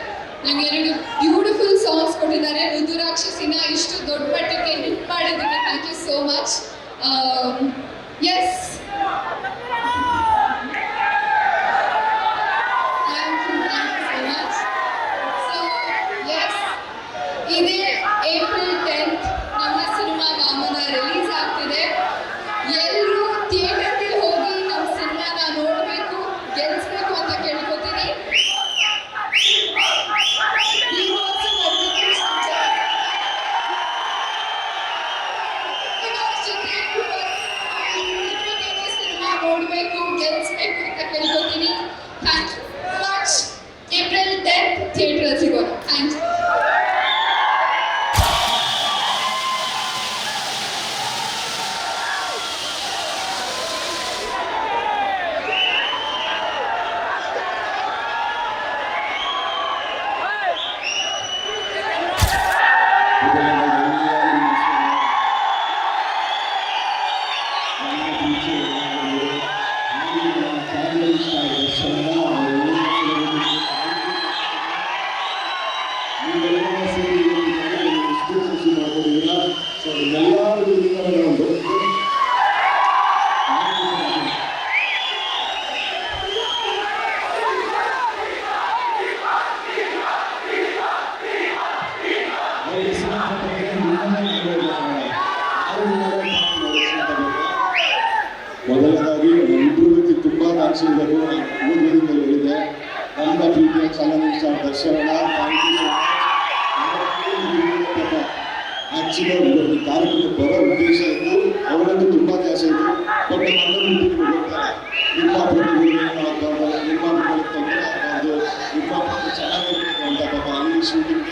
ನಂಗೆ 2 ಬ್ಯೂಟಿಫುಲ್ ಸಾಂಗ್ಸ್ ಕೊಟ್ಟಿದ್ದಾರೆ. ಋತುರಾಕ್ಷಸಿನ ಇಷ್ಟು ದೊಡ್ಡ ಮಟ್ಟಕ್ಕೆ ಹಿಟ್ ಮಾಡಿದ್ದಕ್ಕೆ thank you so much. Yes, ಇದೇ ಏಪ್ರಿಲ್ 10th ನಮ್ಮ ಸಿನಿಮಾ ವಾಮನ ರಿಲೀಸ್ ಆಗ್ತಿದೆ. ಎಲ್ಲರೂ ಥಿಯೇಟರ್ಗೆ ಹೋಗಿ ನಮ್ಮ ಸಿನಿಮಾನ ನೋಡಬೇಕು, ಗೆಲ್ಲಿಸ್ಬೇಕು ಅಂತ ಕೇಳ್ಕೊತೀನಿ. ಸಿನಿಮಾ ನೋಡಬೇಕು, ಗೆಲ್ಲಿಸ್ಬೇಕು ಅಂತ ಕೇಳ್ಕೊತೀನಿ. Thank you much. April 10th theatre ಸಿಗೋಣ. Thank you. ಮೊದಲನೇದಾಗಿ ನಮ್ಮಿಬ್ಬರ ಬಗ್ಗೆ ತುಂಬಾ ಕಾಣಿಸಿದರು. ಊರಿನಲ್ಲಿ ಹೇಳಿದೆ ನನ್ನ ಪ್ರೀತಿಯ ಚಾಲೆಂಜ್ ಸ್ಟಾರ್ ದರ್ಶನ. ಆಕ್ಚುಲಿ ಈ ಕಾರ್ಯಕ್ರಮ ಬರೋ ಉದ್ದೇಶ ಇತ್ತು, ಅವರದ್ದು ತುಂಬಾ ಆಸೆ ಇತ್ತು. ಬಟ್ ನಿಮ್ಮ ಪ್ರತಿಭೆ ಆಗಬಾರ್ದು, ನಿಮ್ಮ ತೊಂದರೆ ಆಗಬಾರ್ದು, ನಿಮ್ಮ ಚೆನ್ನಾಗಿರ್ಬೇಕು ಅಂತ ಪಾಪ ಅಲ್ಲಿ ಶೂಟಿಂಗ್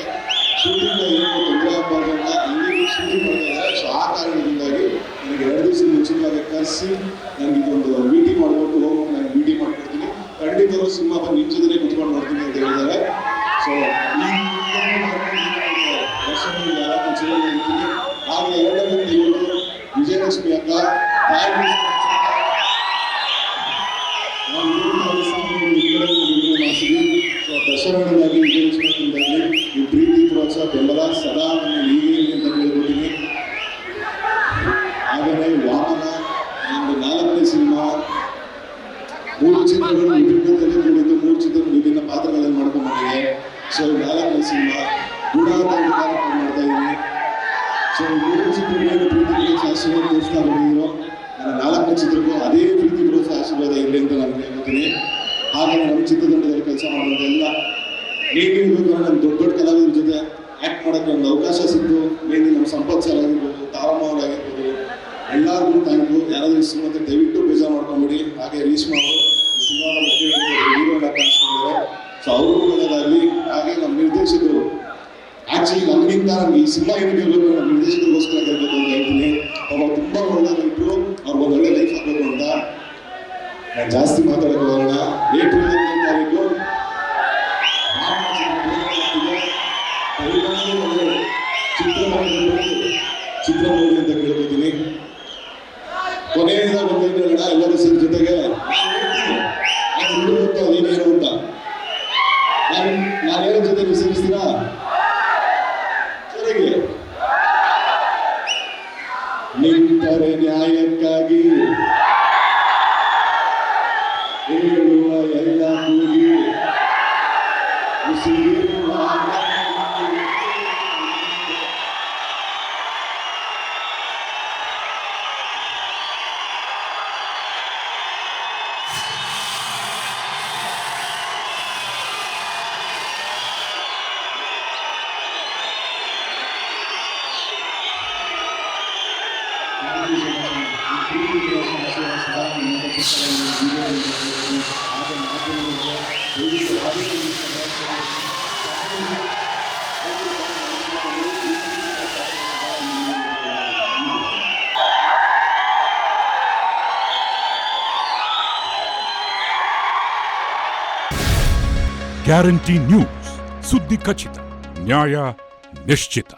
ಏನು ತೊಂದರೆ ಆಗಬಾರ್ದು ಅಂತ ಅಲ್ಲಿ ಶೂಟಿಂಗ್ ಮಾಡ್ತಾರೆ. ಸೊ ಆ ಕಾರಣದಿಂದಾಗಿ ನನಗೆ 2 ದಿವಸ ಮುಂಚಿತವಾಗಿ ಕರೆಸಿ ನನಗೆ ಇದೊಂದು ಮೀಟಿಂಗ್ ಮಾಡ್ಬಿಟ್ಟು ಹೋಗಿ ನಾನು ಮೀಟಿಂಗ್ ಮಾಡ್ಕೊಡ್ತೀನಿ, ಖಂಡಿತವರು ಸಿನಿಮಾ ಬಂದು ನಿನ್ನ ಜೊತೆ ಕುತ್ಕೊಂಡು ಮಾಡ್ತೀನಿ ಅಂತ ಹೇಳಿದ್ದಾರೆ. ಸೊ ಇರ್ತೀನಿ. ಹಾಗೆ 2ನೇ ಇವತ್ತು ವಿಜಯಲಕ್ಷ್ಮಿ ಅಕ್ಕ ಸೊ ದಶರಣವಾಗಿ ವಿಜಯಲಕ್ಷ್ಮಿ ಅಕ್ಕಂದಾಗಿ ಈ ಪ್ರೀತಿ ಪ್ರೋತ್ಸಾಹ ಬೆಂಬಲ ಸದಾ ನನ್ನ ಹೀಗೆ ಅಂತ ಹೇಳ್ಕೊತೀನಿ. ಹಾಗೆಯೇ ವಾಮನ ಒಂದು 4ನೇ ಸಿನಿಮಾ, 3 ಚಿತ್ರಗಳು ವಿಭಿನ್ನದಲ್ಲಿ ಕೂಡಿದ್ದು, 3 ಚಿತ್ರಗಳು ವಿಭಿನ್ನ ಪಾತ್ರಗಳನ್ನು ಮಾಡ್ಕೊಂಡ್ಬಂದಿದೆ. ಸೊ 4ನೇ ಸಿನಿಮಾ ಕೂಡ ಕಾರ್ಯಕ್ರಮ ಮಾಡ್ತಾ ಇದ್ದೀನಿ. ಸೊ 3 ಚಿತ್ರಗಳನ್ನು ಪ್ರೀತಿ ಆಶೀರ್ವಾದ ತೋರಿಸ್ತಾ ಬಂದಿದ್ರು. ನನ್ನ 4ನೇ ಚಿತ್ರಕ್ಕೂ ಅದೇ ಪ್ರೀತಿ ಪ್ರೋತ್ಸಾಹ ಆಶೀರ್ವಾದ ಇರಲಿ ಅಂತ ನಾನು ಹೇಳ್ಕೊತೀನಿ. ಹಾಗೆ ನಮ್ಮ ಚಿತ್ರತಂಡದಲ್ಲಿ ಕೆಲಸ ಮಾಡೋದು ಎಲ್ಲ ಹೇಗಿರ್ಬೇಕು, ನಮ್ಮ ದೊಡ್ಡ ದೊಡ್ಡ ಕಲಾವಿದರ ಜೊತೆ ಆ್ಯಕ್ಟ್ ಮಾಡೋಕ್ಕೆ ಒಂದು ಅವಕಾಶ ಸಿಕ್ತು. ಮೇನ್ಲಿ ನಮ್ಮ ಸಂಪತ್ ಸರ್ ಆಗಿರ್ಬೋದು, ತಾರಮ್ಮ ಅವರಾಗಿರ್ಬೋದು, ಎಲ್ಲರಿಗೂ ಥ್ಯಾಂಕ್ ಯು. ಯಾರಾದರೂ ಈ ಸಿನಿಮಾಕ್ಕೆ ದಯವಿಟ್ಟು ಬೇಜಾರು ಮಾಡ್ಕೊಂಬಿಡಿ. ಹಾಗೆ ರೀಶ್ಮಾ ಅವರು ಈ ಸಿನಿಮಾದ ಹೀರೋನ ಕಾಣಿಸ್ಕೊಂಡಿದ್ದಾರೆ. ಸೊ ಅವ್ರಿಗೂ ಒಳ್ಳೆಯದಾಗಲಿ. ಹಾಗೆ ನಮ್ಮ ನಿರ್ದೇಶಕರು, ಆ್ಯಕ್ಚುಲಿ ನಮಗಿಂತ ನಮ್ಗೆ ಈ ಸಿನಿಮಾ ಏನು ಗೆಲ್ಲಬೇಕು, ನಮ್ಮ ನಿರ್ದೇಶಕರಿಗೋಸ್ಕರ ಗೆಲ್ಲಬೇಕು ಅಂತ ಹೇಳ್ತೀನಿ. ಅವ್ರು ತುಂಬ ಒಳ್ಳೆಯದಾಗಿದ್ರು, ಅವ್ರಿಗೆ ಒಂದು ಒಳ್ಳೆ ಲೈಫ್ ಆಗಬೇಕು ಅಂತ. ನಾನು ಜಾಸ್ತಿ ಮಾತಾಡೋಕೆ ಹೋಗೋಣ. ಏಪ್ರಿಲ್ 8ನೇ ತಾರೀಕು ಚಿತ್ರ ನೋಡಿ ಅಂತ ಕೇಳ್ಕೊತೀನಿ. ಕೊನೆಯಿಂದ ಬಂದಿರೋಣ ಎಲ್ಲರೂ ಸೇರಿ ಜೊತೆಗೆ ಅದೇನೇನು ಅಂತ ನಾನೇನೋ ಜೊತೆ ವಿಸರಿಸ್ತೀರಾ ಸರಿಗೆ ನಿಂತರೆ ನ್ಯಾಯಕ್ಕಾಗಿ ಹೇಳುವ ಎಲ್ಲ ಕೂಗಿ ಉಸಿರಿರುವ ಗ್ಯಾರಂಟಿ ನ್ಯೂಸ್, ಸುದ್ದಿ ಖಚಿತ, ನ್ಯಾಯ ನಿಶ್ಚಿತ.